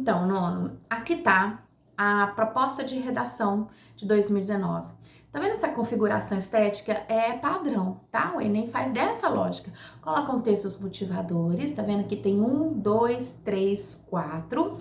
Então, nono, aqui tá a proposta de redação de 2019. Tá vendo essa configuração estética? É padrão, tá? O Enem faz dessa lógica. Colocam textos motivadores, tá vendo? Aqui tem 1, 2, 3, 4.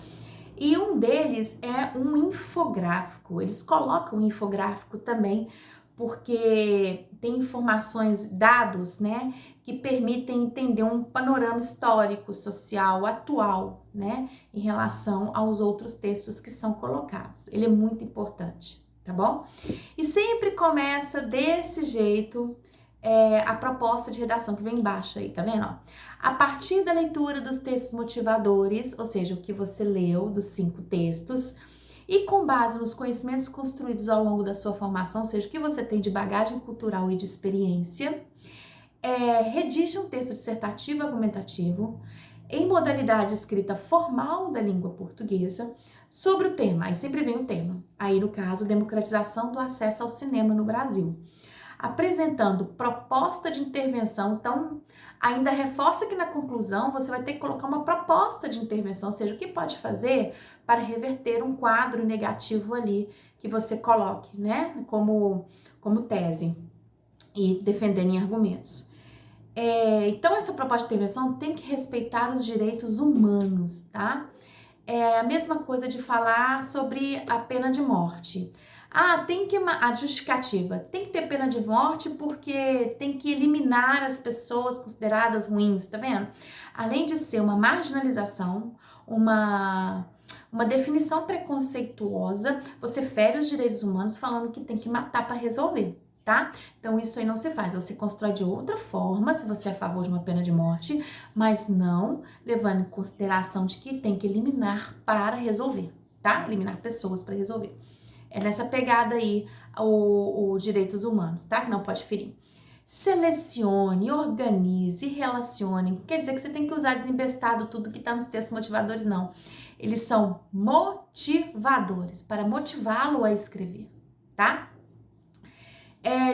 E um deles é um infográfico. Eles colocam um infográfico também porque tem informações, dados, né, que permitem entender um panorama histórico, social, atual, né, em relação aos outros textos que são colocados. Ele é muito importante, tá bom? E sempre começa desse jeito a proposta de redação que vem embaixo aí, tá vendo? Ó? A partir da leitura dos textos motivadores, ou seja, o que você leu dos 5 textos, e com base nos conhecimentos construídos ao longo da sua formação, ou seja, o que você tem de bagagem cultural e de experiência, redija um texto dissertativo argumentativo em modalidade escrita formal da língua portuguesa sobre o tema, aí sempre vem o tema, aí no caso, democratização do acesso ao cinema no Brasil, apresentando proposta de intervenção. Então, ainda reforça que na conclusão você vai ter que colocar uma proposta de intervenção, ou seja, o que pode fazer para reverter um quadro negativo ali que você coloque, né, como tese e defendendo em argumentos. Então, essa proposta de intervenção tem que respeitar os direitos humanos, tá? É a mesma coisa de falar sobre a pena de morte. A justificativa, tem que ter pena de morte porque tem que eliminar as pessoas consideradas ruins, tá vendo? Além de ser uma marginalização, uma definição preconceituosa, você fere os direitos humanos falando que tem que matar para resolver, tá? Então isso aí não se faz, você constrói de outra forma, se você é a favor de uma pena de morte, mas não levando em consideração de que tem que eliminar para resolver, tá? Eliminar pessoas para resolver. É nessa pegada aí os direitos humanos, tá? Que não pode ferir. Selecione, organize, relacione. Quer dizer que você tem que usar desembestado tudo que tá nos textos motivadores, não. Eles são motivadores, para motivá-lo a escrever, tá?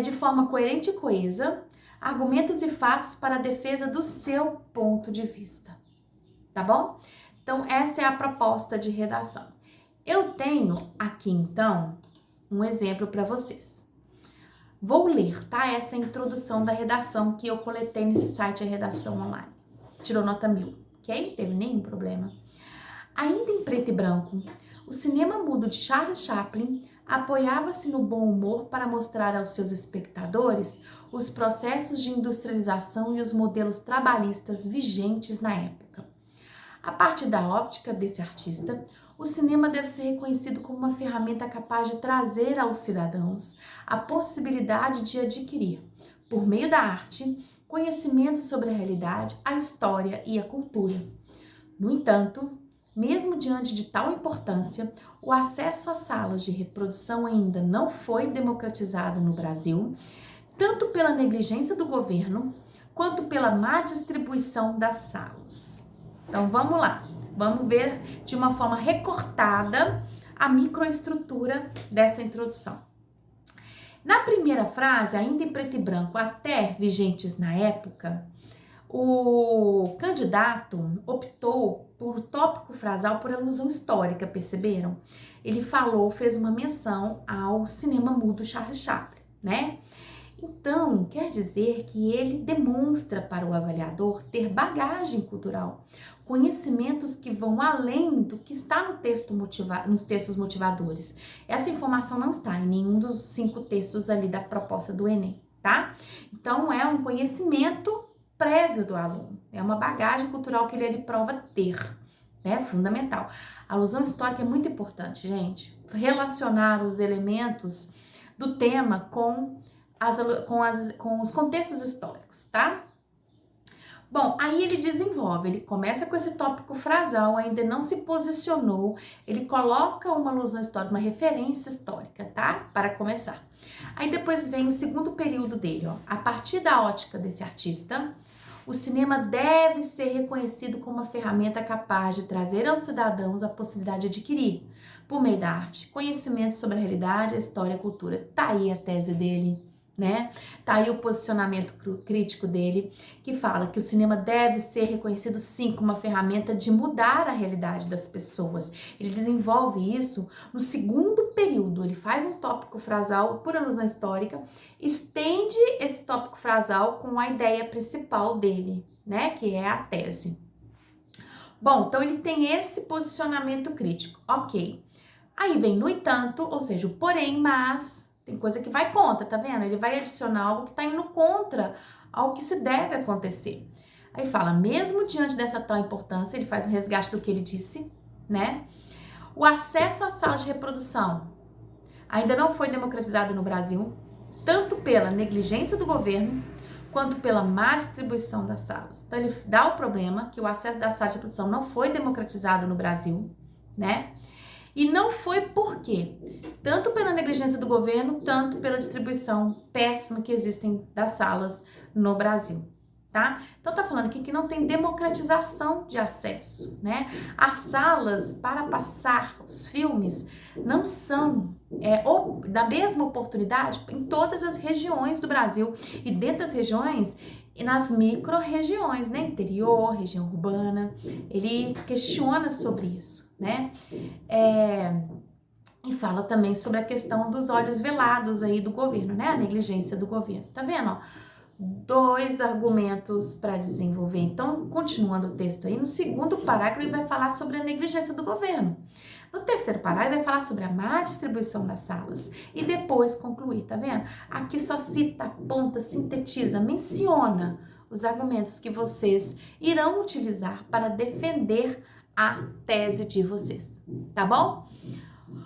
De forma coerente e coesa, argumentos e fatos para a defesa do seu ponto de vista, tá bom? Então, essa é a proposta de redação. Eu tenho aqui, então, um exemplo para vocês. Vou ler, tá? Essa é a introdução da redação que eu coletei nesse site, a redação online. Tirou nota 1000, ok? Teve nenhum problema. Ainda em preto e branco, o cinema mudo de Charles Chaplin apoiava-se no bom humor para mostrar aos seus espectadores os processos de industrialização e os modelos trabalhistas vigentes na época. A partir da óptica desse artista, o cinema deve ser reconhecido como uma ferramenta capaz de trazer aos cidadãos a possibilidade de adquirir, por meio da arte, conhecimento sobre a realidade, a história e a cultura. No entanto, mesmo diante de tal importância, o acesso às salas de reprodução ainda não foi democratizado no Brasil, tanto pela negligência do governo, quanto pela má distribuição das salas. Então vamos lá, vamos ver de uma forma recortada a microestrutura dessa introdução. Na primeira frase, ainda em preto e branco, até vigentes na época, o candidato optou por tópico frasal por alusão histórica, perceberam? Ele fez uma menção ao cinema mudo Charles Chaplin, né? Então, quer dizer que ele demonstra para o avaliador ter bagagem cultural, conhecimentos que vão além do que está no texto nos textos motivadores. Essa informação não está em nenhum dos 5 textos ali da proposta do Enem, tá? Então, é um conhecimento prévio do aluno, é uma bagagem cultural que ele prova ter, né? Fundamental. A alusão histórica é muito importante, gente. Relacionar os elementos do tema com os contextos históricos, tá? Bom, aí ele desenvolve, ele começa com esse tópico frasal, ainda não se posicionou, ele coloca uma alusão histórica, uma referência histórica, tá? Para começar. Aí depois vem o segundo período dele, ó. A partir da ótica desse artista, o cinema deve ser reconhecido como uma ferramenta capaz de trazer aos cidadãos a possibilidade de adquirir, por meio da arte, conhecimento sobre a realidade, a história e a cultura. Tá aí a tese dele, né? Tá aí o posicionamento crítico dele, que fala que o cinema deve ser reconhecido sim como uma ferramenta de mudar a realidade das pessoas. Ele desenvolve isso no segundo período, ele faz um tópico frasal por alusão histórica, estende esse tópico frasal com a ideia principal dele, né, que é a tese. Bom, então ele tem esse posicionamento crítico, ok. Aí vem no entanto, ou seja, o porém, mas... Tem coisa que vai contra, tá vendo? Ele vai adicionar algo que tá indo contra ao que se deve acontecer. Aí fala, mesmo diante dessa tal importância, ele faz um resgate do que ele disse, né? O acesso às salas de reprodução ainda não foi democratizado no Brasil, tanto pela negligência do governo, quanto pela má distribuição das salas. Então ele dá o problema que o acesso das salas de reprodução não foi democratizado no Brasil, né? E não foi por quê? Tanto pela negligência do governo, tanto pela distribuição péssima que existem das salas no Brasil, tá? Então tá falando aqui que não tem democratização de acesso, né? As salas para passar os filmes não são da mesma oportunidade em todas as regiões do Brasil e dentro das regiões e nas micro-regiões, né? Interior, região urbana. Ele questiona sobre isso, né? E fala também sobre a questão dos olhos velados aí do governo, né? A negligência do governo. Tá vendo, ó? 2 argumentos para desenvolver. Então, continuando o texto aí, no segundo parágrafo ele vai falar sobre a negligência do governo. No terceiro parágrafo ele vai falar sobre a má distribuição das salas. E depois concluir, tá vendo? Aqui só cita, aponta, sintetiza, menciona os argumentos que vocês irão utilizar para defender a tese de vocês, tá bom?